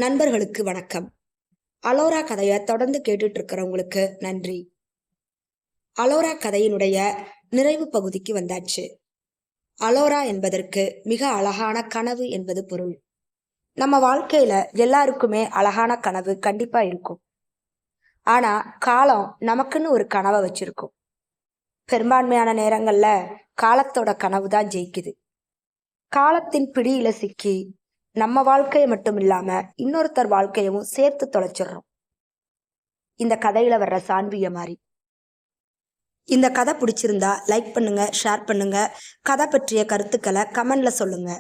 நண்பர்களுக்கு வணக்கம். அலோரா கதையை தொடர்ந்து கேட்டுட்டு இருக்கிறவங்களுக்கு நன்றி. அலோரா கதையினுடைய நிறைவு பகுதிக்கு வந்தாச்சு. அலோரா என்பதற்கு மிக அழகான கனவு என்பது பொருள். நம்ம வாழ்க்கையில எல்லாருக்குமே அழகான கனவு கண்டிப்பா இருக்கும். ஆனா காலம் நமக்குன்னு ஒரு கனவை வச்சிருக்கும். பெரும்பான்மையான நேரங்கள்ல காலத்தோட கனவு தான் ஜெயிக்குது. காலத்தின் பிடியில சிக்கி நம்ம வாழ்க்கையை மட்டும் இல்லாம இன்னொருத்தர் வாழ்க்கையவும் சேர்த்து தொலைச்சிடுறோம். இந்த கதையில வர்ற சான்விய மாதிரி. இந்த கதை பிடிச்சிருந்தா லைக் பண்ணுங்க, ஷேர் பண்ணுங்க. கதை பற்றிய கருத்துக்களை கமெண்ட்ல சொல்லுங்க.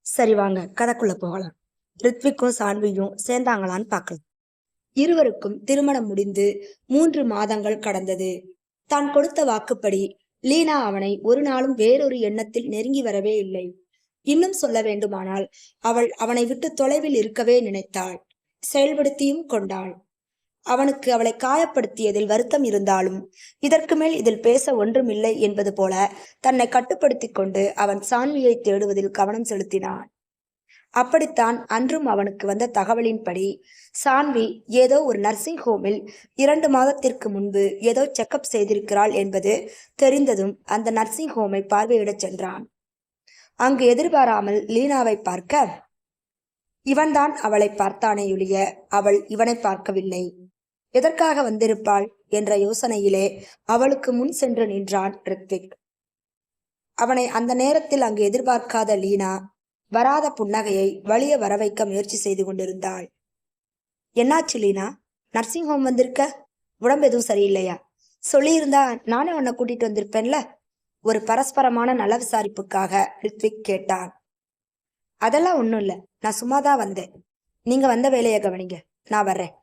சரி, வாங்க கதைக்குள்ள போகலாம். ரித்விக்கும் சான்வியும் சேர்ந்தாங்களான்னு பார்க்கலாம். இருவருக்கும் திருமணம் முடிந்து 3 மாதங்கள் கடந்தது. தான் கொடுத்த வாக்குப்படி லீனா அவனை ஒரு நாளும் வேறொரு எண்ணத்தில் நெருங்கி வரவே இல்லை. இன்னும் சொல்ல வேண்டுமானால் அவள் அவனை விட்டு தொலைவில் இருக்கவே நினைத்தாள். செயல்படுத்தியும் கொண்டாள். அவனுக்கு அவளை காயப்படுத்தியதில் வருத்தம் இருந்தாலும் இதற்கு மேல் இதில் பேச ஒன்றுமில்லை என்பது போல தன்னை கட்டுப்படுத்தி கொண்டு அவன் சான்வியை தேடுவதில் கவனம் செலுத்தினான். அப்படித்தான் அன்றும் அவனுக்கு வந்த தகவலின்படி சான்வி ஏதோ ஒரு நர்சிங் ஹோமில் 2 மாதத்திற்கு முன்பு ஏதோ செக்கப் செய்திருக்கிறாள் என்பது தெரிந்ததும் அந்த நர்சிங் ஹோமை பார்வையிடச் சென்றான். அங்கு எதிர்பாராமல் லீனாவை பார்க்க இவன்தான் அவளை பார்த்தானேயொழிய அவள் இவனை பார்க்கவில்லை. எதற்காக வந்திருப்பாள் என்ற யோசனையிலே அவளுக்கு முன் சென்று நின்றான் ரித்விக். அவனை அந்த நேரத்தில் அங்கு எதிர்பார்க்காத லீனா வராத புன்னகையை வலிய வர வைக்க முயற்சி செய்து கொண்டிருந்தாள். என்னாச்சு லீனா, நர்சிங் ஹோம் வந்திருக்க? உடம்பு எதுவும் சரியில்லையா? சொல்லியிருந்தா நானே உன்னை கூட்டிட்டு வந்திருப்பேன்ல. ஒரு பரஸ்பரமான நல விசாரிப்புக்காக ரித்விக் கேட்டான். அதெல்லாம் ஒன்றும் இல்லை, நான் சும்மாதான் வந்தேன். நீங்க வந்த வேலையை கவனிங்க, நான் வர்றேன்.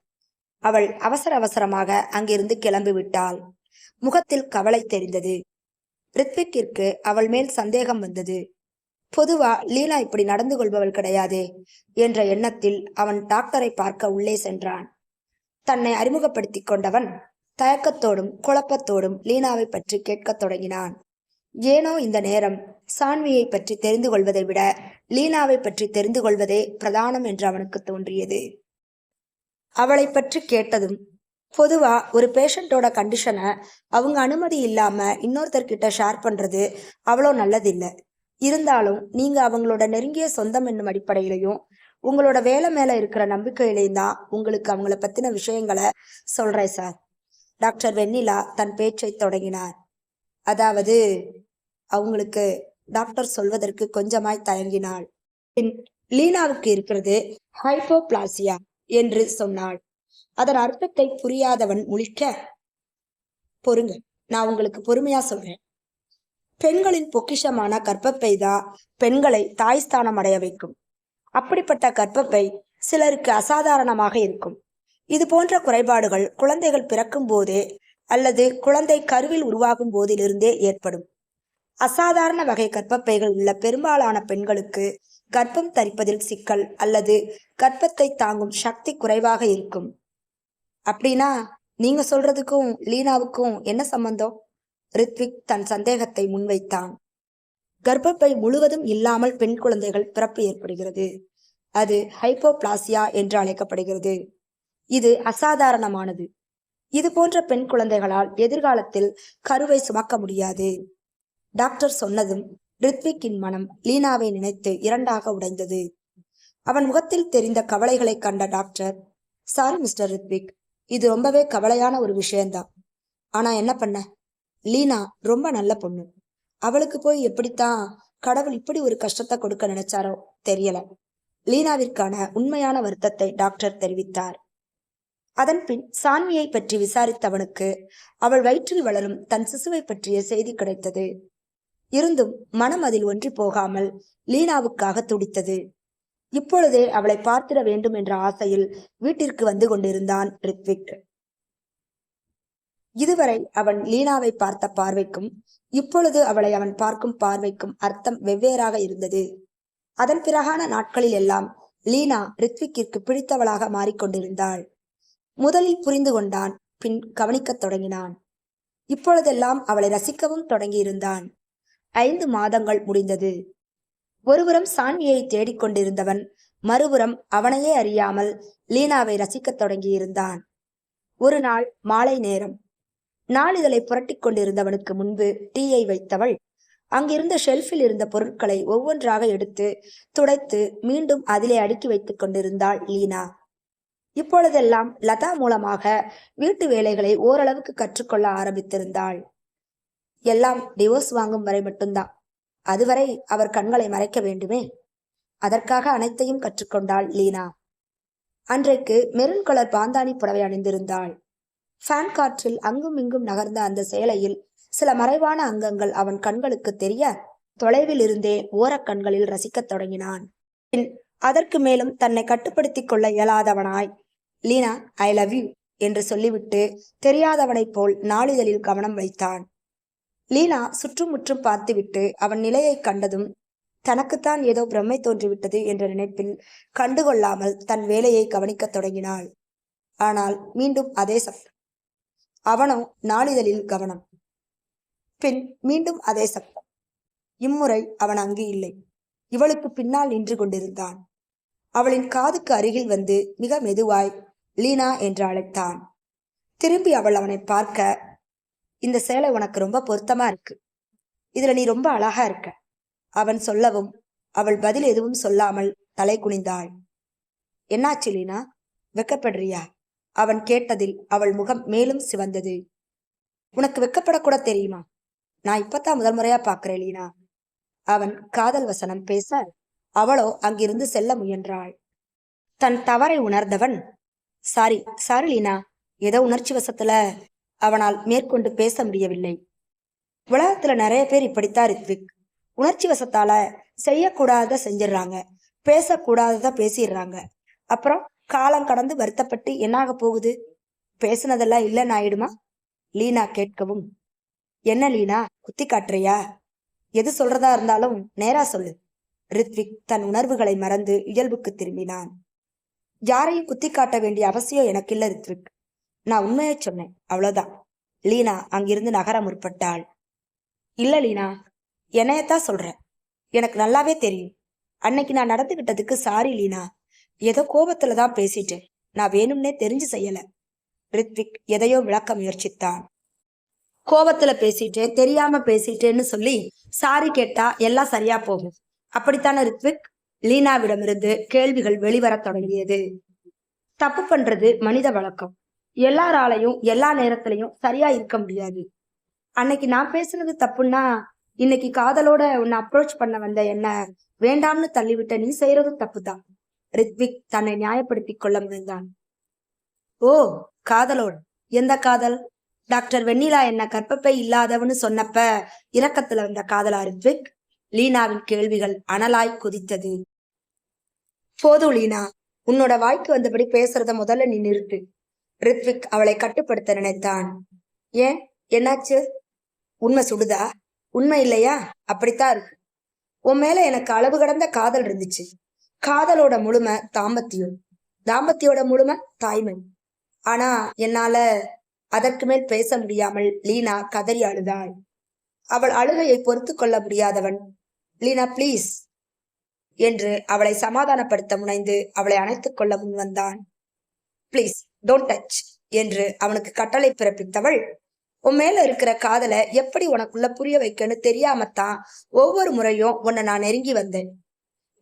அவள் அவசர அவசரமாக அங்கிருந்து கிளம்பி விட்டாள். முகத்தில் கவலை தெரிந்தது. ரித்விக்கிற்கு அவள் மேல் சந்தேகம் வந்தது. பொதுவா லீலா இப்படி நடந்து கொள்பவள் கிடையாதே என்ற எண்ணத்தில் அவன் டாக்டரை பார்க்க உள்ளே சென்றான். தன்னை அறிமுகப்படுத்தி கொண்டவன் தயக்கத்தோடும் குழப்பத்தோடும் லீனாவை பற்றி கேட்கத் தொடங்கினான். ஏனோ இந்த நேரம் சான்வியை பற்றி தெரிந்து கொள்வதை விட லீனாவை பற்றி தெரிந்து கொள்வதே பிரதானம் என்று அவனுக்கு தோன்றியது. அவளை பற்றி கேட்டதும், பொதுவா ஒரு பேஷண்டோட கண்டிஷனை அவங்க அனுமதி இல்லாம இன்னொருத்தர்கிட்ட ஷேர் பண்றது அவ்வளோ நல்லதில்லை. இருந்தாலும் நீங்க அவங்களோட நெருங்கிய சொந்தம் என்னும் அடிப்படையிலையும் உங்களோட வேலை மேல இருக்கிற நம்பிக்கையிலையும் தான் உங்களுக்கு அவங்கள பத்தின விஷயங்களை சொல்றேன் சார். டாக்டர் வெண்ணிலா தன் பேச்சை தொடங்கினார். அதாவது அவங்களுக்கு டாக்டர் சொல்வதற்கு கொஞ்சமாய் தயங்கினாள். லீனாவுக்கு இருக்கிறது ஹைப்போபிளாசியா என்று சொன்னாள். அதன் அர்த்தத்தை புரியாதவன் முழிக்க, பொறுங்க, நான் உங்களுக்கு பொறுமையா சொல்றேன். பெண்களின் பொக்கிஷமான கர்ப்பப்பை தான் பெண்களை தாய்ஸ்தானம் அடைய வைக்கும். அப்படிப்பட்ட கர்ப்பப்பை சிலருக்கு அசாதாரணமாக இருக்கும். இது போன்ற குறைபாடுகள் குழந்தைகள் பிறக்கும் போதே அல்லது குழந்தை கருவில் உருவாகும் போதிலிருந்தே ஏற்படும். அசாதாரண வகை கர்ப்பப்பைகள் உள்ள பெரும்பாலான பெண்களுக்கு கர்ப்பம் தரிப்பதில் சிக்கல் அல்லது கர்ப்பத்தை தாங்கும் சக்தி குறைவாக இருக்கும். அப்படின்னா நீங்க சொல்றதுக்கும் லீனாவுக்கும் என்ன சம்பந்தம்? ரித்விக் தன் சந்தேகத்தை முன்வைத்தான். கர்ப்பப்பை முழுவதும் இல்லாமல் பெண் குழந்தைகள் பிறப்பு ஏற்படுகிறது. அது ஹைப்போபிளாசியா என்று அழைக்கப்படுகிறது. இது அசாதாரணமானது. இது போன்ற பெண் குழந்தைகளால் எதிர்காலத்தில் கருவை சுமக்க முடியாது. டாக்டர் சொன்னதும் ரித்விக்கின் மனம் லீனாவை நினைத்து 2ஆக உடைந்தது. அவன் முகத்தில் தெரிந்த கவலைகளை கண்ட டாக்டர், சாரி மிஸ்டர் ரித்விக், இது ரொம்பவே கவலையான ஒரு விஷயம்தான். ஆனா என்ன பண்ண, லீனா ரொம்ப நல்ல பொண்ணு. அவளுக்கு போய் எப்படித்தான் கடவுள் இப்படி ஒரு கஷ்டத்தை கொடுக்க நினைச்சாரோ தெரியல. லீனாவிற்கான உண்மையான வருத்தத்தை டாக்டர் தெரிவித்தார். அதன் பின் சான்வியை பற்றி விசாரித்தவனுக்கு அவள் வயிற்றில் வளரும் தன் சிசுவை பற்றிய செய்தி கிடைத்தது. இருந்தும் மனம் அதில் ஒன்றி போகாமல் லீனாவுக்காக துடித்தது. இப்பொழுதே அவளை பார்த்திட வேண்டும் என்ற ஆசையில் வீட்டிற்கு வந்து கொண்டிருந்தான் ரித்விக். இதுவரை அவன் லீனாவை பார்த்த பார்வைக்கும் இப்பொழுது அவளை அவன் பார்க்கும் பார்வைக்கும் அர்த்தம் வெவ்வேறாக இருந்தது. அதன் பிறகான நாட்களில் எல்லாம் லீனா ரித்விக்கிற்கு பிடித்தவளாக மாறிக்கொண்டிருந்தாள். முதலில் புரிந்து கொண்டான், பின் கவனிக்கத் தொடங்கினான். இப்பொழுதெல்லாம் அவளை ரசிக்கவும் தொடங்கியிருந்தான். 5 மாதங்கள் முடிந்தது. ஒருபுறம் சான்வியை தேடிக்கொண்டிருந்தவன் மறுபுறம் அவனையே அறியாமல் லீனாவை ரசிக்கத் தொடங்கியிருந்தான். ஒரு நாள் மாலை நேரம். நாளிதழை புரட்டிக் கொண்டிருந்தவனுக்கு முன்பு டீயை வைத்தவள் அங்கிருந்த ஷெல்ஃபில் இருந்த பொருட்களை ஒவ்வொன்றாக எடுத்து துடைத்து மீண்டும் அதிலே அடுக்கி வைத்துக் கொண்டிருந்தாள் லீனா. இப்பொழுதெல்லாம் லதா மூலமாக வீட்டு வேலைகளை ஓரளவுக்கு கற்றுக்கொள்ள ஆரம்பித்திருந்தாள். எல்லாம் டிவோர்ஸ் வாங்கும் வரை மட்டும்தான். அதுவரை அவர் கண்களை மறைக்க வேண்டுமே. அதற்காக அனைத்தையும் கற்றுக்கொண்டாள் லீனா. அன்றைக்கு மெரூன் கலர் பாந்தானி புடவை அணிந்திருந்தாள். ஃபேன் காற்றில் அங்கும் இங்கும் நகர்ந்த அந்த சேலையில் சில மறைவான அங்கங்கள் அவன் கண்களுக்கு தெரிய தொலைவில் இருந்தே ஓரக்கண்களில் ரசிக்கத் தொடங்கினான். அதற்கு மேலும் தன்னை கட்டுப்படுத்திக் கொள்ள இயலாதவனாய் லீனா ஐ லவ் யூ என்று சொல்லிவிட்டு தெரியாதவனைப் போல் நாளிதழில் கவனம் வைத்தான். லீனா சுற்றுமுற்றும் பார்த்துவிட்டு அவன் நிலையை கண்டதும் தனக்குத்தான் ஏதோ பிரம்மை தோன்றிவிட்டது என்ற நினைப்பில் கண்டுகொள்ளாமல் தன் வேலையை கவனிக்கத் தொடங்கினாள். ஆனால் மீண்டும் அதே சப்தம். அவனோ நாளிதழில் கவனம். பின் மீண்டும் அதே சப்தம். இம்முறை அவன் அங்கு இல்லை. இவளுக்கு பின்னால் நின்று கொண்டிருந்தான். அவளின் காதுக்கு அருகில் வந்து மிக மெதுவாய் லீனா என்று அழைத்தான். திரும்பி அவள் அவனை பார்க்க, இந்த சேலை உனக்கு ரொம்ப பொருத்தமா இருக்கு, இதுல நீ ரொம்ப அழகா இருக்க அவன் சொல்லவும் அவள் பதில் எதுவும் சொல்லாமல் தலை குனிந்தாள். என்னாச்சு லீனா, வெக்கப்படுறியா? அவன் கேட்டதில் அவள் முகம் மேலும் சிவந்தது. உனக்கு வெக்கப்படக்கூட தெரியுமா? நான் இப்பத்தான் முதல் முறையா பாக்குறேன் லீனா. அவன் காதல் வசனம் பேச அவளோ அங்கிருந்து செல்ல முயன்றாள். தன் தவறை உணர்ந்தவன் சாரி சாரி லீனா, ஏதோ உணர்ச்சி வசத்துல அவனால் மேற்கொண்டு பேச முடியவில்லை. உலகத்துல நிறைய பேர் இப்படித்தான் ரித்விக். உணர்ச்சி வசத்தால செய்யக்கூடாதத செஞ்சிடறாங்க, பேசக்கூடாதத பேசிடுறாங்க. அப்புறம் காலம் கடந்து வருத்தப்பட்டு என்னாக போகுது? பேசுனதெல்லாம் இல்லைன்னு ஆயிடுமா? லீனா கேட்கவும், என்ன லீனா குத்தி காட்டுறியா? எது சொல்றதா இருந்தாலும் நேரா சொல்லு. ரித்விக் தன் உணர்வுகளை மறந்து இயல்புக்கு திரும்பினான். யாரையும் குத்தி காட்ட வேண்டிய அவசியம் எனக்கு இல்ல ரித்விக், நான் உண்மையை சொன்னேன், அவ்வளவுதான். லீனா அங்கிருந்து நகர முற்பட்டாள். இல்ல லீனா, என்னையத்தான் சொல்றேன். எனக்கு நல்லாவே தெரியும். அன்னைக்கு நான் நடந்துகிட்டதுக்கு சாரி லீனா. ஏதோ கோபத்துலதான் பேசிட்டேன், நான் வேணும்னே தெரிஞ்சு செய்யல. ரித்விக் எதையோ விளக்க முயற்சித்தான். கோபத்துல பேசிட்டேன், தெரியாம பேசிட்டேன்னு சொல்லி சாரி கேட்டா எல்லாம் சரியா போகும், அப்படித்தானே ரித்விக்? லீனாவிடமிருந்து கேள்விகள் வெளிவரத் தொடங்கியது. தப்பு பண்றது மனித வழக்கம். எல்லாராலையும் எல்லா நேரத்திலையும் சரியா இருக்க முடியாது. அன்னைக்கு நான் பேசுனது தப்புன்னா இன்னைக்கு காதலோட உன்னை அப்ரோச் பண்ண வந்த என்ன வேண்டாம்னு தள்ளிவிட்ட நீ செய்யறதும் தப்புதான். ரித்விக் தன்னை நியாயப்படுத்திக் கொள்ள முயன்றான். ஓ, காதலோட? எந்த காதல்? டாக்டர் வெண்ணிலா என்ன கற்பப்பை இல்லாதவன்னு சொன்னப்ப இரக்கத்துல வந்த காதலா ரித்விக்? லீனாவின் கேள்விகள் அனலாய் கொதித்தது. போதும் லீனா, உன்னோட வாய்க்கு வந்தபடி பேசுறத முதல்ல நீ நிறுத்து. ரித்விக் அவளை கட்டுப்படுத்த நினைத்தான். ஏன், என்னாச்சு? உண்மை சுடுதா? உண்மை இல்லையா? அப்படித்தான் இருக்கு. உன் மேல எனக்கு அளவு கடந்த காதல் இருந்துச்சு. காதலோட முழுமை தாம்பத்தியம், தாம்பத்தியோட முழுமை தாய்மை. ஆனா என்னால அதற்கு மேல் பேச முடியாமல் லீனா கதறி அழுதாள். அவள் அழுகையை பொறுத்து கொள்ள முடியாதவன், லீனா பிளீஸ் என்று அவளை சமாதானப்படுத்த முனைந்து அவளை அணைத்துக் கொள்ள முன் வந்தான். பிளீஸ் டோன்ட் டச் என்று அவனுக்கு கட்டளை பிறப்பித்தவள், உன் மேல இருக்கிற காதலை எப்படி உனக்குள்ள புரிய வைக்கன்னு தெரியாமத்தான் ஒவ்வொரு முறையும் உன்னை நான் நெருங்கி வந்தேன்.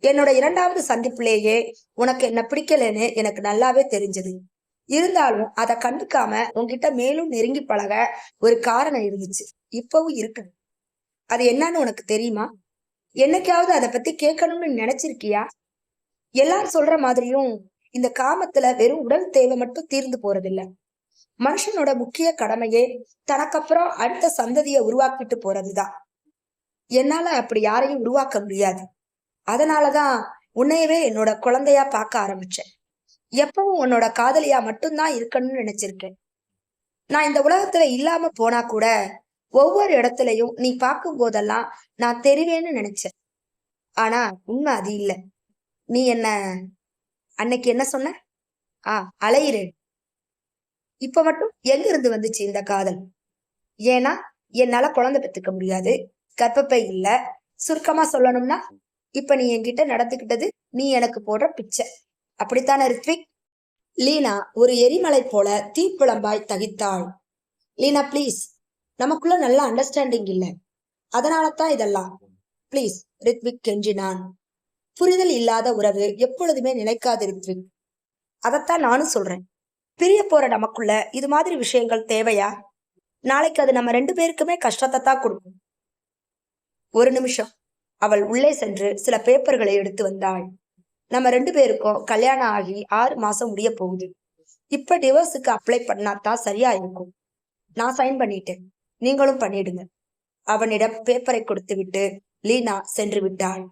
என்னோட இரண்டாவது சந்திப்புலேயே உனக்கு என்ன பிடிக்கலன்னு எனக்கு நல்லாவே தெரிஞ்சது. இருந்தாலும் அதை கண்டுக்காம உன்கிட்ட மேலும் நெருங்கி பழக ஒரு காரணம் இருந்துச்சு, இப்பவும் இருக்கு. அது என்னன்னு உனக்கு தெரியுமா? என்னைக்காவது அதை பத்தி கேட்கணும்னு நினைச்சிருக்கியா? எல்லாரும் சொல்ற மாதிரியும் இந்த காமத்துல வெறும் உடல் தேவை மட்டும் தீர்ந்து போறதில்ல. மனுஷனோட முக்கிய கடமையே தனக்கப்புறம் அடுத்த சந்ததியை உருவாக்கிட்டு போறதுதான். என்னால அப்படி யாரையும் உருவாக்க முடியாது. அதனாலதான் உன்னையவே என்னோட குழந்தையா பார்க்க ஆரம்பிச்சேன். எப்பவும் உன்னோட காதலியா மட்டும்தான் இருக்கணும்னு நினைச்சிருக்கேன். நான் இந்த உலகத்துல இல்லாம போனா கூட ஒவ்வொரு இடத்துலயும் நீ பார்க்கும் போதெல்லாம் நான் தெரிவேன்னு நினைச்சேன். ஆனா உண்மை அது இல்ல. நீ என்ன அன்னைக்கு என்ன சொன்ன? அலையிறேன். இப்ப மட்டும் எங்க இருந்து வந்துச்சு இந்த காதல்? ஏன்னா என்னால குழந்தை பெத்துக்க முடியாது, கர்ப்பப்பை இல்ல. சுருக்கமா சொல்லணும்னா இப்ப நீ என்கிட்ட நடந்துகிட்டது நீ எனக்கு போடுற பிச்சை. அப்படித்தானே ரித்விக்? லீனா ஒரு எரிமலை போல தீப்புழம்பாய் தகித்தாள். லீனா ப்ளீஸ், நமக்குள்ள நல்ல அண்டர்ஸ்டாண்டிங் இல்ல, அதனால தான் இதெல்லாம். ப்ளீஸ், ரித்விக் கெஞ்சினான். புரிதல் இல்லாத உறவு எப்பொழுதுமே நிலைக்காது ரித்விக். அதைத்தான் நானும் சொல்றேன். பிரிய போற நமக்குள்ள இது மாதிரி விஷயங்கள் தேவையா? நாளைக்கு அது நம்ம 2 பேருக்குமே கஷ்டத்தை தான் கொடுக்கும். ஒரு நிமிஷம். அவள் உள்ளே சென்று சில பேப்பர்களை எடுத்து வந்தாள். நம்ம 2 பேருக்கும் கல்யாணம் ஆகி 6 மாசம் முடிய போகுது. இப்ப டிவோர்ஸுக்கு அப்ளை பண்ணாதான் சரியா இருக்கும். நான் சைன் பண்ணிட்டேன், நீங்களும் பண்ணிடுங்க. அவனிடம் பேப்பரை கொடுத்து விட்டு லீனா சென்று விட்டாள்.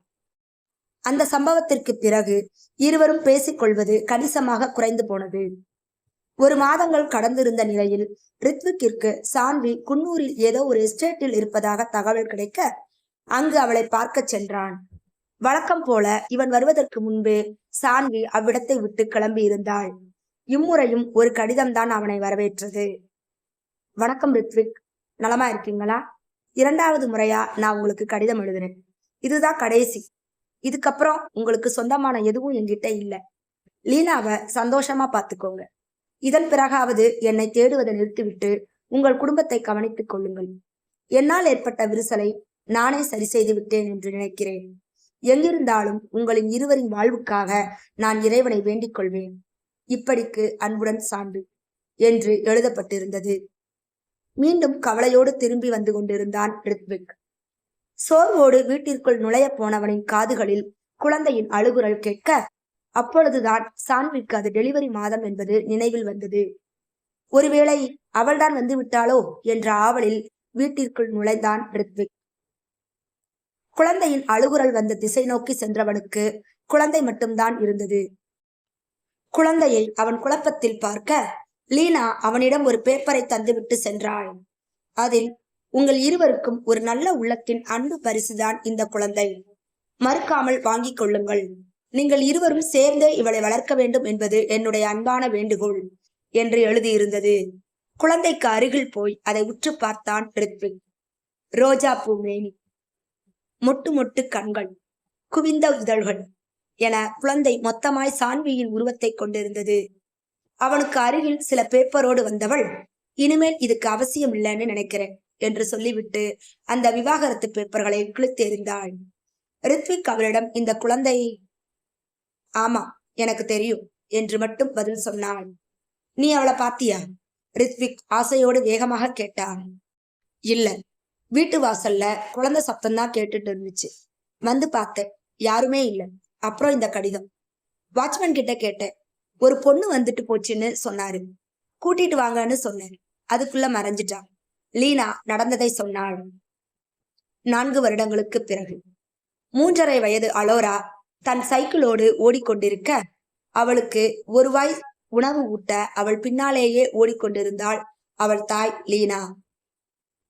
அந்த சம்பவத்திற்கு பிறகு இருவரும் பேசிக்கொள்வது கணிசமாக குறைந்து போனது. 1 மாதங்கள் கடந்திருந்த நிலையில் ரித்விக்கிற்கு சான்வி குன்னூரில் ஏதோ ஒரு எஸ்டேட்டில் இருப்பதாக தகவல் கிடைக்க அங்கு அவளை பார்க்க சென்றான். வழக்கம் போல இவன் வருவதற்கு முன்பே சான்வி அவ்விடத்தை விட்டு கிளம்பி இருந்தாள். இம்முறையும் ஒரு கடிதம்தான் அவனை வரவேற்றது. வணக்கம் ரித்விக், நலமா இருக்கீங்களா? 2வது முறையா நான் உங்களுக்கு கடிதம் எழுதுறேன். இதுதான் கடைசி. இதுக்கப்புறம் உங்களுக்கு சொந்தமான எதுவும் என்கிட்ட இல்ல. லீனாவை சந்தோஷமா பாத்துக்கோங்க. இதன் பிறகாவது என்னை தேடுவதை நிறுத்திவிட்டு உங்கள் குடும்பத்தை கவனித்துக் கொள்ளுங்கள். என்னால் ஏற்பட்ட விரிசலை நானே சரி செய்து விட்டேன் என்று நினைக்கிறேன். எங்கிருந்தாலும் உங்களின் இருவரின் வாழ்வுக்காக நான் இறைவனை வேண்டிக் கொள்வேன். இப்படிக்கு அன்புடன் சான்று என்று எழுதப்பட்டிருந்தது. மீண்டும் கவலையோடு திரும்பி வந்து கொண்டிருந்தான் ரித்விக். சோர்வோடு வீட்டிற்குள் நுழைய போனவனின் காதுகளில் குழந்தையின் அழுகுரல் கேட்க அப்பொழுதுதான் சான்விக்கு அது டெலிவரி மாதம் என்பது நினைவில் வந்தது. ஒருவேளை அவள்தான் வந்து விட்டாளோ என்ற ஆவலில் வீட்டிற்குள் நுழைந்தான் ரித்விக். குழந்தையின் அழுகுரல் வந்த திசை நோக்கி சென்றவனுக்கு குழந்தை மட்டும்தான் இருந்தது. குழந்தையை அவன் குழப்பத்தில் பார்க்க லீனா அவனிடம் ஒரு பேப்பரை தந்துவிட்டு சென்றாள். அதில், உங்கள் இருவருக்கும் ஒரு நல்ல உள்ளத்தின் அன்பு பரிசுதான் இந்த குழந்தை. மறுக்காமல் வாங்கிக் கொள்ளுங்கள். நீங்கள் இருவரும் சேர்ந்தே இவளை வளர்க்க வேண்டும் என்பது என்னுடைய அன்பான வேண்டுகோள் என்று எழுதியிருந்தது. குழந்தைக்கு அருகில் போய் அதை உற்று பார்த்தான் ரித்விக். ரோஜா பூ மேனி, மொட்டு மொட்டு கண்கள், குவிந்த இதழ்கள் என குழந்தை மொத்தமாய் சான்வியின் உருவத்தை கொண்டிருந்தது. அவனுக்கு அருகில் சில பேப்பரோடு வந்தவள், இனிமேல் இதுக்கு அவசியம் இல்லைன்னு நினைக்கிறேன் என்று சொல்லிவிட்டு அந்த விவாகரத்து பேப்பர்களை கிழித்தெறிந்தாள். ரித்விக் அவளிடம் இந்த குழந்தை, ஆமா எனக்கு தெரியும் என்று மட்டும் பதில் சொன்னாள். நீ அவளை பாத்தியா? ரித்விக் ஆசையோடு வேகமாக கேட்டான். இல்ல, வீட்டு வாசல்ல குழந்தை சத்தம்தான் கேட்டுட்டு இருந்துச்சு. வந்து பார்த்தேன், யாருமே இல்லை. அப்புறம் இந்த கடிதம். வாட்ச்மேன் கிட்ட கேட்டேன், ஒரு பொண்ணு வந்துட்டு போச்சுன்னு சொன்னாரு. கூட்டிட்டு வாங்கன்னு சொன்னேன், அதுக்குள்ள மறைஞ்சிட்டான். லீனா நடந்ததை சொன்னாள். 4 வருடங்களுக்கு பிறகு 3.5 வயது அலோரா தன் சைக்கிளோடு ஓடிக்கொண்டிருக்க அவளுக்கு ஒரு வாய் உணவு ஊட்ட அவள் பின்னாலேயே ஓடிக்கொண்டிருந்தாள் அவள் தாய் லீனா.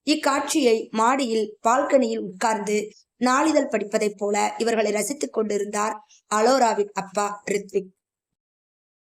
இக்காட்சியை மாடியில் பால்கனியில் உட்கார்ந்து நாளிதழ் படிப்பதைப் போல இவர்களை ரசித்துக் கொண்டிருந்தார் அலோராவின் அப்பா ரித்விக்.